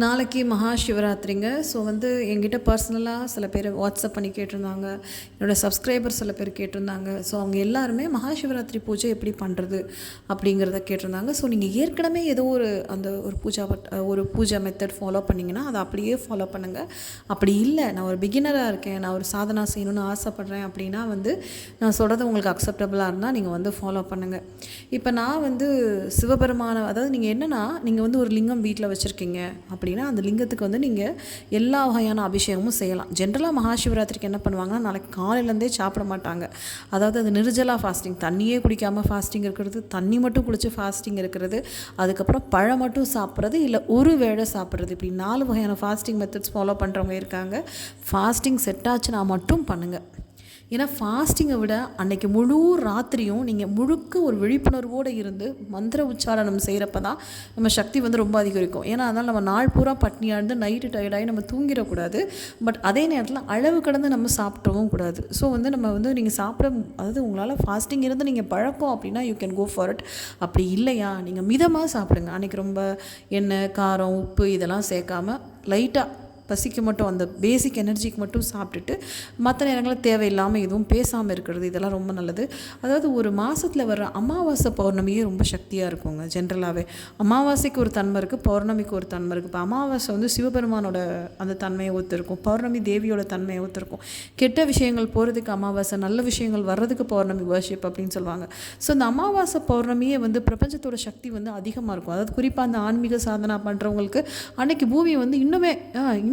நாளைக்கு மகா சிவராத்திரிங்க. ஸோ என்கிட்ட பர்சனலாக சில பேர் வாட்ஸ்அப் பண்ணி கேட்டிருந்தாங்க. என்னோடய சப்ஸ்கிரைபர் சில பேர் கேட்டிருந்தாங்க. ஸோ அவங்க எல்லாருமே மகா சிவராத்திரி பூஜை எப்படி பண்ணுறது அப்படிங்கிறத கேட்டிருந்தாங்க. ஸோ நீங்கள் ஏற்கனவே ஏதோ ஒரு பூஜா மெத்தட் ஃபாலோ பண்ணிங்கன்னா அதை அப்படியே ஃபாலோ பண்ணுங்கள். அப்படி இல்லை, நான் ஒரு பிகினராக இருக்கேன், நான் ஒரு சாதனா செய்யணும்னு ஆசைப்பட்றேன் அப்படின்னா நான் சொல்கிறது உங்களுக்கு அக்செப்டபுளாக இருந்தால் நீங்கள் ஃபாலோ பண்ணுங்கள். இப்போ நான் சிவபெருமான, அதாவது நீங்கள் என்னென்னா, நீங்கள் ஒரு லிங்கம் வீட்டில் வச்சுருக்கீங்க அப்படின்னா அந்த லிங்கத்துக்கு நீங்கள் எல்லா வகையான அபிஷேகமும் செய்யலாம். ஜென்ரலாக மகாசிவராத்திரிக்கு என்ன பண்ணுவாங்கன்னா, நாளைக்கு காலையிலேருந்தே சாப்பிட மாட்டாங்க. அதாவது அது நிர்ஜலா ஃபாஸ்டிங், தண்ணியே குடிக்காமல் ஃபாஸ்டிங் இருக்கிறது, தண்ணி மட்டும் குளித்து ஃபாஸ்டிங் இருக்கிறது, அதுக்கப்புறம் பழம் மட்டும் சாப்பிட்றது, இல்லை ஒரு வேளை சாப்பிட்றது, இப்படி 4 வகையான ஃபாஸ்டிங் மெத்தட்ஸ் ஃபாலோ பண்ணுறவங்க இருக்காங்க. ஃபாஸ்டிங் செட் ஆச்சுன்னா மட்டும் பண்ணுங்கள். ஏன்னா ஃபாஸ்டிங்கை விட அன்றைக்கி முழு ராத்திரியும் நீங்கள் முழுக்க ஒரு விழிப்புணர்வோடு இருந்து மந்திர உச்சாரணம் செய்கிறப்ப தான் நம்ம சக்தி ரொம்ப அதிகரிக்கும். ஏன்னா அதனால் நம்ம நாள் பூரா பட்னியாக இருந்து நைட்டு டயர்டாகி நம்ம தூங்கிடக்கூடாது. பட் அதே நேரத்தில் அளவு கடந்து நம்ம சாப்பிடவும் கூடாது. ஸோ நம்ம நீங்கள் அதாவது உங்களால் ஃபாஸ்டிங் இருந்து நீங்கள் பழக்கம் அப்படின்னா you can go for it. அப்படி இல்லையா, நீங்கள் மிதமாக சாப்பிடுங்க. அன்றைக்கி ரொம்ப எண்ணெய், காரம், உப்பு இதெல்லாம் சேர்க்காமல் லைட்டாக பசிக்கு மட்டும், அந்த பேசிக் எனர்ஜிக்கு மட்டும் சாப்பிட்டுட்டு மற்ற நேரங்களில் தேவையில்லாமல் எதுவும் பேசாமல் இருக்கிறது, இதெல்லாம் ரொம்ப நல்லது. அதாவது ஒரு மாதத்தில் வர்ற அமாவாசை பௌர்ணமியே ரொம்ப சக்தியாக இருக்குங்க. ஜென்ரலாகவே அமாவாசைக்கு ஒரு தன்மை இருக்குது, பௌர்ணமிக்கு ஒரு தன்மை இருக்குது. இப்போ அமாவாசை சிவபெருமானோட அந்த தன்மையை ஒத்துருக்கும், பௌர்ணமி தேவியோட தன்மையை ஒத்துருக்கும். கெட்ட விஷயங்கள் போகிறதுக்கு அமாவாசை, நல்ல விஷயங்கள் வர்றதுக்கு பௌர்ணமி வர்ஷிப் அப்படின்னு சொல்லுவாங்க. ஸோ அந்த அமாவாசை பௌர்ணமியே பிரபஞ்சத்தோட சக்தி அதிகமாக இருக்கும். அதாவது குறிப்பாக அந்த ஆன்மீக சாதனா பண்ணுறவங்களுக்கு அன்றைக்கி பூமி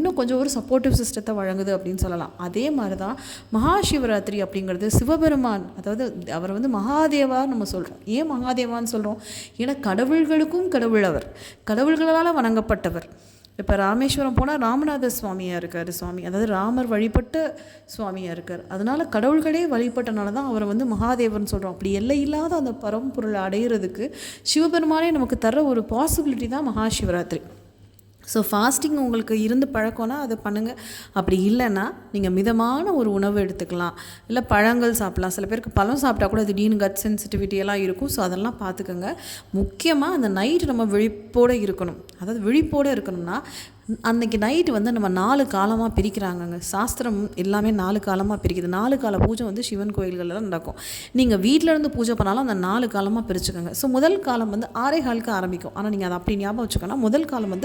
இன்னும் கொஞ்சம் ஒரு சப்போர்ட்டிவ் சிஸ்டத்தை வழங்குது அப்படின்னு சொல்லலாம். அதே மாதிரி தான் மகாசிவராத்திரி அப்படிங்கிறது சிவபெருமான், அதாவது அவர் மகாதேவா நம்ம சொல்கிறோம். ஏன் மகாதேவான்னு சொல்கிறோம்? ஏன்னா கடவுள்களுக்கும் கடவுள், அவர் கடவுள்களால் வணங்கப்பட்டவர். இப்போ ராமேஸ்வரம் போனால் ராமநாத சுவாமியாக இருக்கார் சுவாமி, அதாவது ராமர் வழிபட்ட சுவாமியாக இருக்கார். அதனால் கடவுள்களே வழிபட்டனால தான் அவரை மகாதேவர்னு சொல்கிறோம். அப்படி எல்லை இல்லாத அந்த பரம்பொருளை அடையிறதுக்கு சிவபெருமானே நமக்கு தர ஒரு பாசிபிலிட்டி தான் மகாசிவராத்திரி. ஸோ ஃபாஸ்டிங் உங்களுக்கு இருந்து பழக்கம்னா அதை பண்ணுங்கள். அப்படி இல்லைன்னா நீங்கள் மிதமான ஒரு உணவு எடுத்துக்கலாம், இல்லை பழங்கள் சாப்பிட்லாம். சில பேருக்கு பழம் சாப்பிட்டா கூட திடீர்னு கட் சென்சிட்டிவிட்டியெல்லாம் இருக்கும். ஸோ அதெல்லாம் பார்த்துக்கோங்க. முக்கியமாக அந்த நைட்டு நம்ம விழிப்போடு இருக்கணும். அதாவது விழிப்போடு இருக்கணும்னா அன்றைக்கி நைட்டு நம்ம 4 காலமாக பிரிக்கிறாங்கங்க. சாஸ்திரம் எல்லாமே 4 காலமாக பிரிக்குது. 4 கால பூஜை சிவன் கோயில்களில் நடக்கும். நீங்கள் வீட்டில் இருந்து பூஜை பண்ணாலும் அந்த 4 காலமாக பிரிச்சுக்கோங்க. ஸோ முதல் காலம் 6:15 ஆரம்பிக்கும். ஆனால் நீங்கள் அதை அப்படி ஞாபகம் வச்சுக்கோன்னா, முதல் காலம்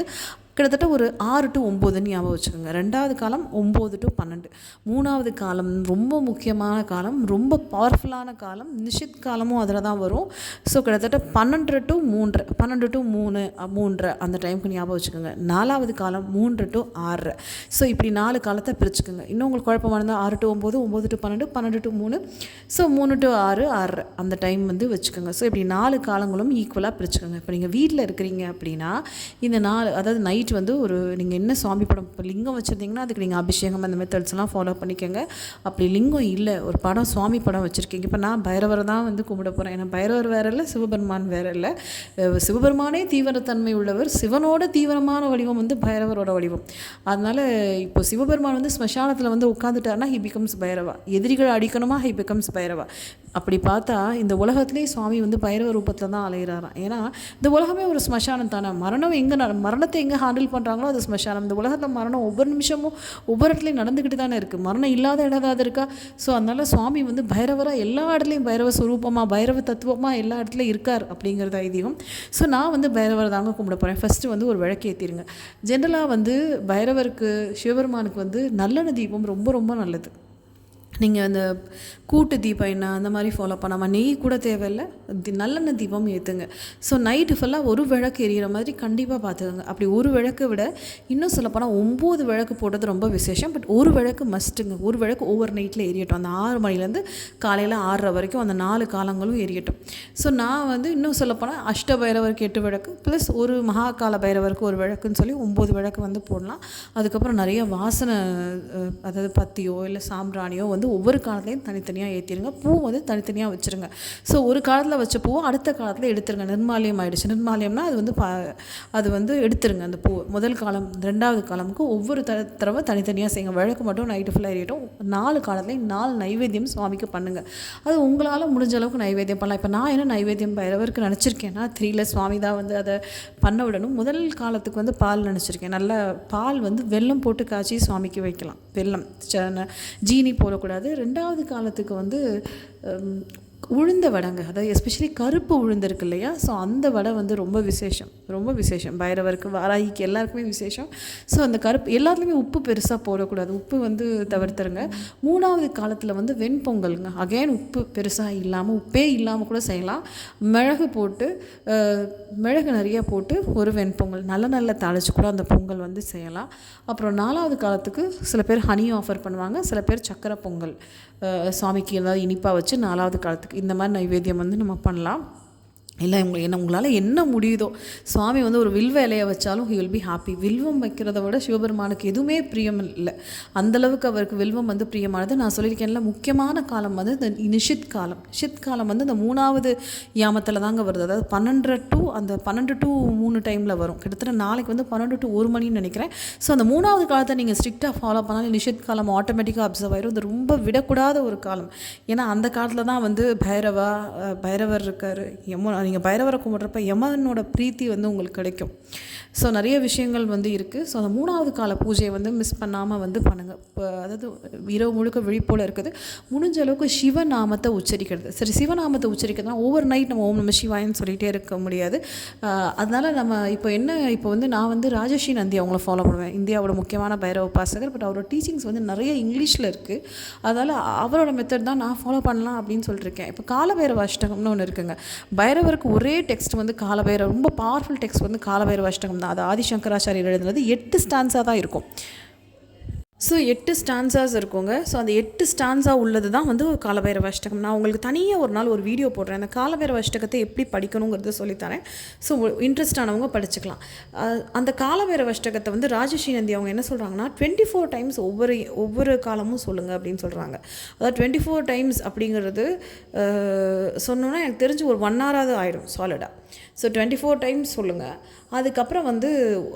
கிட்டத்தட்ட ஒரு 6 to 9 ஞாபகம் வச்சுக்கோங்க. 2வது காலம் 9 to 12. 3வது காலம் ரொம்ப முக்கியமான காலம், ரொம்ப பவர்ஃபுல்லான காலம், நிஷித் காலமும் அதில் தான் வரும். ஸோ கிட்டத்தட்ட 12 to 3, 12 to 3 அந்த டைமுக்கு ஞாபகம் வச்சுக்கோங்க. 4வது காலம் 3 to 6. ஸோ இப்படி 4 காலத்தை பிரிச்சுக்கோங்க. இன்னும் உங்களுக்கு குழப்பமாக இருந்தால் 6 to 9, 9 to 12, 12 to 3, so 3 to 6, 6 அந்த டைம் வச்சுக்கோங்க. ஸோ இப்படி 4 காலங்களும் ஈக்குவலாக பிரிச்சுக்கோங்க. இப்போ நீங்கள் வீட்டில் இருக்கிறீங்க அப்படின்னா இந்த 4, அதாவது நைட் ஒரு நீங்கள் என்ன சுவாமி படம், இப்போ லிங்கம் வச்சுருந்தீங்கன்னா அதுக்கு நீங்கள் அபிஷேகம் அந்த மெத்தட்ஸ்லாம் ஃபாலோ பண்ணிக்கோங்க. அப்படி லிங்கம் இல்லை, ஒரு படம் சுவாமி படம் வச்சுருக்கீங்க. இப்போ நான் பைரவரை தான் கும்பிட போகிறேன். ஏன்னா பைரவர் வேறு இல்லை, சிவபெருமான் வேறு இல்லை. சிவபெருமானே தீவிரத்தன்மை உள்ளவர், சிவனோட தீவிரமான வடிவம் பைரவரோட வடிவம். அதனால் இப்போ சிவபெருமான் ஸ்மசானத்தில் உட்காந்துட்டார்னா ஹி பிகம்ஸ் பைரவா. எதிரிகள் அடிக்கணுமா, ஹி பிகம்ஸ் பைரவா. அப்படி பார்த்தா இந்த உலகத்துலேயே சுவாமி பைரவ ரூபத்தில் தான் அலைகிறாராம். ஏன்னா இந்த உலகமே ஒரு ஸ்மசானம் தானே. மரணத்தை எங்கே ஹேண்டில் பண்ணுறாங்களோ அது ஸ்மசானம். இந்த உலகத்தில் மரணம் ஒவ்வொரு நிமிஷமும் ஒவ்வொரு இடத்துலையும் நடந்துக்கிட்டு தானே இருக்குது. மரணம் இல்லாத இடம் இருக்கா? ஸோ அதனால் சுவாமி பைரவராக எல்லா இடத்துலையும், பைரவ ஸ்வரூபமாக, பைரவ தத்துவமாக எல்லா இடத்துலையும் இருக்கார் அப்படிங்கிறது ஐதீகம். ஸோ நான் பைரவர் தாங்க கும்பிட போகிறேன். ஃபஸ்ட்டு ஒரு விளக்கு ஏற்றிடுங்க. ஜென்ரலாக பைரவருக்கு, சிவபெருமானுக்கு நல்லெண்ணெய் தீபம் ரொம்ப ரொம்ப நல்லது. நீங்கள் அந்த கூட்டு தீபம் என்ன அந்த மாதிரி ஃபாலோ பண்ணாமல், நெய் கூட தேவையில்லை, நல்லெண்ணெய் தீபம் ஏற்றுங்க. ஸோ நைட்டு ஃபுல்லாக ஒரு விளக்கு எரியிற மாதிரி கண்டிப்பாக பார்த்துக்கோங்க. அப்படி ஒரு விளக்கை விட இன்னும் சொல்லப்போனால் 9 விளக்கு போட்டது ரொம்ப விசேஷம். பட் ஒரு விளக்கு மஸ்ட்டுங்க. ஒரு விளக்கு ஓவர் நைட்டில் எரியட்டும். அந்த 6 மணிலேருந்து காலையில் 6:30 வரைக்கும் அந்த 4 காலங்களும் எரியட்டும். ஸோ நான் இன்னும் சொல்லப்போனால் அஷ்ட பைரவருக்கு 8 விளக்கு ப்ளஸ் ஒரு மகாகால பைரவருக்கு ஒரு விளக்குன்னு சொல்லி 9 விளக்கு போடலாம். அதுக்கப்புறம் நிறைய வாசனை, அதாவது பத்தியோ இல்லை சாம்பிராணியோ வந்து ஒவ்வொரு காலத்துலையும் தனித்தனியாக ஏற்றிடுங்க. பூ வந்து தனித்தனியாக வச்சுருங்க. ஸோ ஒரு காலத்தில் வச்ச பூவை அடுத்த காலத்தில் எடுத்துருங்க. நிர்மால்யம் ஆகிடுச்சு. நிர்மால்யம்னா அது வந்து எடுத்துருங்க. அந்த பூ முதல் காலம் 2வது காலமுக்கு ஒவ்வொரு தடவை தனித்தனியாக செய்யுங்க. விளக்கு மட்டும் நைட்டு ஃபுல்லாக எரியட்டும். 4 காலத்துலேயும் 4 நைவேத்தியம் சுவாமிக்கு பண்ணுங்கள். அது உங்களால் முடிஞ்ச அளவுக்கு நைவேத்தியம் பண்ணலாம். இப்போ நான் என்ன நைவேத்தியம் பைரவருக்கு நினச்சிருக்கேன்னா 3ல சுவாமி தான் வந்து அதை பண்ண விடணும். முதல் காலத்துக்கு வந்து பால் நினச்சிருக்கேன். நல்ல பால் வந்து வெல்லம் போட்டு காய்ச்சி சுவாமிக்கு வைக்கலாம். வெல்லம் ஜீனி போடக்கூடாது. 2வது காலத்துக்கு வந்து உளுந்த வடைங்க, அதாவது எஸ்பெஷலி கருப்பு உளுந்து இருக்கு இல்லையா, ஸோ அந்த வடை வந்து ரொம்ப விசேஷம். பைரவருக்கு, வாராகிக்கு எல்லாருக்குமே விசேஷம். ஸோ அந்த கருப்பு எல்லாத்துலேயுமே உப்பு பெருசாக போடக்கூடாது. உப்பு வந்து தவிர்த்துருங்க. 3வது காலத்தில் வந்து வெண்பொங்கலுங்க. அகைன் உப்பு பெருசாக இல்லாமல், உப்பே இல்லாமல் கூட செய்யலாம். மிளகு நிறைய போட்டு ஒரு வெண்பொங்கல் நல்ல தாளிச்சு கூட அந்த பொங்கல் வந்து செய்யலாம். அப்புறம் 4வது காலத்துக்கு சில பேர் ஹனி ஆஃபர் பண்ணுவாங்க, சில பேர் சக்கரை பொங்கல் சுவாமிக்கு ஏதாவது இனிப்பாக வச்சு 4வது காலத்துக்கு இந்த மாதிரி நைவேத்தியம் வந்து நம்ம பண்ணலாம். இல்லை உங்களால் என்ன முடியுதோ. சுவாமி வந்து ஒரு வில்வ இலையை வச்சாலும் ஹி வில் பி ஹாப்பி. வில்வம் வைக்கிறத விட சிவபெருமானுக்கு எதுவுமே பிரியம் இல்லை. அந்தளவுக்கு அவருக்கு வில்வம் வந்து பிரியமானது. நான் சொல்லியிருக்கேன்ல, முக்கியமான காலம் வந்து இந்த நிஷித் காலம் வந்து இந்த 3வது யாமத்தில் தாங்க வருது. அதாவது 12 to 3 டைமில் வரும். கிட்டத்தட்ட நாளைக்கு வந்து 12 to 1 மணின்னு நினைக்கிறேன். ஸோ அந்த 3வது காலத்தை நீங்கள் ஸ்ட்ரிக்டாக ஃபாலோ பண்ணாலும் நிஷித் காலம் ஆட்டோமேட்டிக்காக அப்சர்வ் ஆயிரும். இது ரொம்ப விடக்கூடாத ஒரு காலம். ஏன்னா அந்த காலத்தில் தான் வந்து பைரவர் இருக்கார். நீங்கள் பைரவரை கும்பிட்றப்ப யமனோட பிரீத்தி வந்து உங்களுக்கு கிடைக்கும். ஸோ நிறைய விஷயங்கள் வந்து இருக்குது. ஸோ அந்த 3வது கால பூஜையை வந்து மிஸ் பண்ணாமல் வந்து பண்ணுங்கள். இப்போ அதாவது இரவு முழுக்க விழிப்போல் இருக்குது. முடிஞ்ச அளவுக்கு சிவநாமத்தை உச்சரிக்கிறது. சரி, சிவநாமத்தை உச்சரிக்கிறதுனா ஓவர் நைட் நம்ம ஓம் நம சிவாயன்னு சொல்லிகிட்டே இருக்க முடியாது. அதனால் நம்ம இப்போ வந்து நான் வந்து ராஜஸ்ரீ நந்தி அவங்கள ஃபாலோ பண்ணுவேன். இந்தியாவோட முக்கியமான பைரவ உபாசகர். பட் அவரோட டீச்சிங்ஸ் வந்து நிறைய இங்கிலீஷில் இருக்குது. அதனால் அவரோட மெத்தட் தான் நான் ஃபாலோ பண்ணலாம் அப்படின்னு சொல்லியிருக்கேன். இப்போ காலபைரவ அஷ்டகம்னு ஒன்று இருக்குங்க. பைரவருக்கு ஒரே டெக்ஸ்ட் வந்து காலபைரவ, ரொம்ப பவர்ஃபுல் டெக்ஸ்ட் வந்து காலபைரவ அஷ்டகம் தான். அது ஆதிசங்கராச்சாரியர் எழுதுனது. 8 ஸ்டான்ஸாக தான் இருக்கும். ஸோ 8 ஸ்டான்ஸாஸ் இருக்குங்க. ஸோ அந்த 8 ஸ்டான்ஸா உள்ளது தான் வந்து காலபைரவ அஷ்டகம். நான் உங்களுக்கு தனியாக ஒரு நாள் ஒரு வீடியோ போடுறேன். அந்த காலபைரவ அஷ்டகத்தை எப்படி படிக்கணுங்கிறத சொல்லித்தரேன். ஸோ இன்ட்ரெஸ்ட் ஆனவங்க படிச்சுக்கலாம். அந்த காலபைரவ அஷ்டகத்தை வந்து ராஜஸ்ரீ நந்தி அவங்க என்ன சொல்கிறாங்கன்னா 24 டைம்ஸ் ஒவ்வொரு காலமும் சொல்லுங்கள் அப்படின்னு சொல்கிறாங்க. அதாவது 24 டைம்ஸ் அப்படிங்கிறது சொன்னோன்னா எனக்கு தெரிஞ்சு ஒரு 1 hour ஆகிடும் சாலிடாக. ஸோ 24 டைம்ஸ் சொல்லுங்கள். அதுக்கப்புறம் வந்து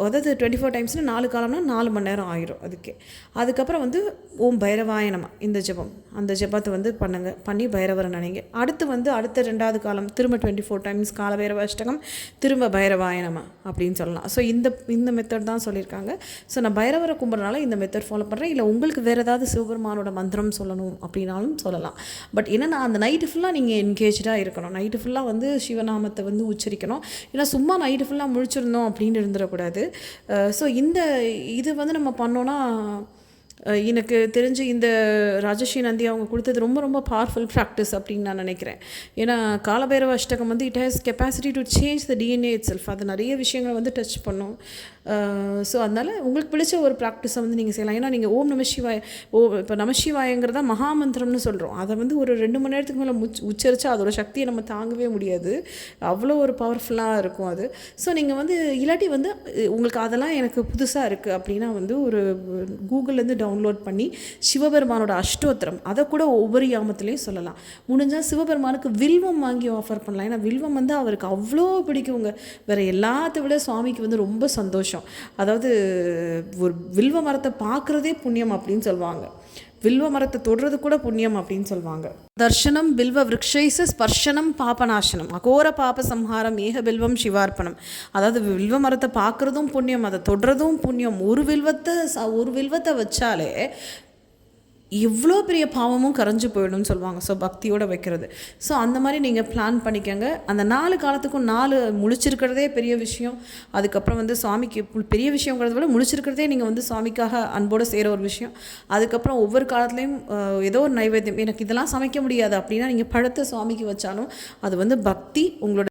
அதாவது 24 டைம்ஸ்னால் 4 காலம்னா 4 மணி நேரம் ஆயிரும் அதுக்கே. அதுக்கப்புறம் வந்து ஓம் பைரவாய நம இந்த ஜபம், அந்த ஜபத்தை வந்து பண்ணி பைரவரை நினைங்க. அடுத்த 2வது காலம் திரும்ப 24 டைம்ஸ் காலபைரவ அஷ்டகம், திரும்ப பைரவாய நம அப்படின்னு சொல்லலாம். ஸோ இந்த மெத்தட் தான் சொல்லியிருக்காங்க. ஸோ நான் பைரவரை கும்பிட்றனால இந்த மெத்தட் ஃபாலோ பண்ணுறேன். இல்லை உங்களுக்கு வேறு ஏதாவது சிவபெருமானோட மந்திரம் சொல்லணும் அப்படின்னாலும் சொல்லலாம். பட் என்னென்னா அந்த நைட்டு ஃபுல்லாக நீங்கள் என்கேஜாக இருக்கணும். நைட்டு ஃபுல்லாக வந்து சிவநாமத்தை வந்து உச்சரிக்கணும். ஏன்னா சும்மா நைட்டு ஃபுல்லாக முழிச்சிருந்தோம் அப்படின்னு இருந்துடக்கூடாது. ஸோ இது வந்து நம்ம பண்ணோன்னா எனக்கு தெரிஞ்சு இந்த ராஜஸ்ரீ நந்தி அவங்க கொடுத்தது ரொம்ப ரொம்ப பவர்ஃபுல் ப்ராக்டிஸ் அப்படின்னு நான் நினைக்கிறேன். ஏன்னா காலபைரவ அஷ்டகம் வந்து it has capacity to change the DNA it self. அது நிறைய விஷயங்களை வந்து டச் பண்ணும். ஸோ அதனால் உங்களுக்கு பிடிச்ச ஒரு ப்ராக்டிஸை வந்து நீங்கள் செய்யலாம். ஏன்னா நீங்கள் ஓம் நம சிவாய இப்போ நமசிவாயங்கிறதா மகாமந்திரம்னு சொல்கிறோம். அதை வந்து ஒரு 2 மணி நேரத்துக்கு மேலே உச்சரித்தா அதோட சக்தியை நம்ம தாங்கவே முடியாது. அவ்வளோ ஒரு பவர்ஃபுல்லாக இருக்கும் அது. ஸோ நீங்கள் வந்து இல்லாட்டி வந்து உங்களுக்கு அதெல்லாம் எனக்கு புதுசாக இருக்குது அப்படின்னா வந்து ஒரு கூகுள்லேருந்து டவுன்லோட் பண்ணி சிவபெருமானோட அஷ்டோத்திரம் அதை கூட ஒவ்வொரு யாமத்துலேயும் சொல்லலாம். முடிஞ்சால் சிவபெருமானுக்கு வில்வம் வாங்கி ஆஃபர் பண்ணலாம். ஏன்னா வில்வம் வந்து அவருக்கு அவ்வளோ பிடிக்குங்க. வேறு எல்லாத்த விட சுவாமிக்கு வந்து ரொம்ப சந்தோஷம். அதாவது ஒரு வில்வ மரத்தை பார்க்குறதே புண்ணியம் அப்படின்னு சொல்லுவாங்க. வில்வ மரத்தை தொடுறது கூட புண்ணியம் அப்படின்னு சொல்லுவாங்க. தர்ஷனம் பில்வ விருக்ஷைச ஸ்பர்ஷனம் பாபநாசனம் அகோர பாப சம்ஹாரம் ஏக பில்வம் சிவார்ப்பணம். அதாவது வில்வ மரத்தை பார்க்குறதும் புண்ணியம், அதை தொடுறதும் புண்ணியம். ஒரு வில்வத்தை வச்சாலே எவ்வளோ பெரிய பாவமும் கரைஞ்சு போயிடும்னு சொல்லுவாங்க. ஸோ பக்தியோடு வைக்கிறது. ஸோ அந்த மாதிரி நீங்கள் பிளான் பண்ணிக்கோங்க. அந்த 4 காலத்துக்கும் 4 முழிச்சிருக்கிறதே பெரிய விஷயம். அதுக்கப்புறம் வந்து சுவாமிக்கு பெரிய விஷயங்கிறத விட முழிச்சிருக்கிறதே நீங்கள் வந்து சுவாமிக்காக அன்போடு செய்கிற ஒரு விஷயம். அதுக்கப்புறம் ஒவ்வொரு காலத்துலேயும் ஏதோ ஒரு நைவேத்தியம், எனக்கு இதெல்லாம் சமைக்க முடியாது அப்படின்னா நீங்கள் பழத்தை சுவாமிக்கு வச்சாலும் அது வந்து பக்தி. உங்களோட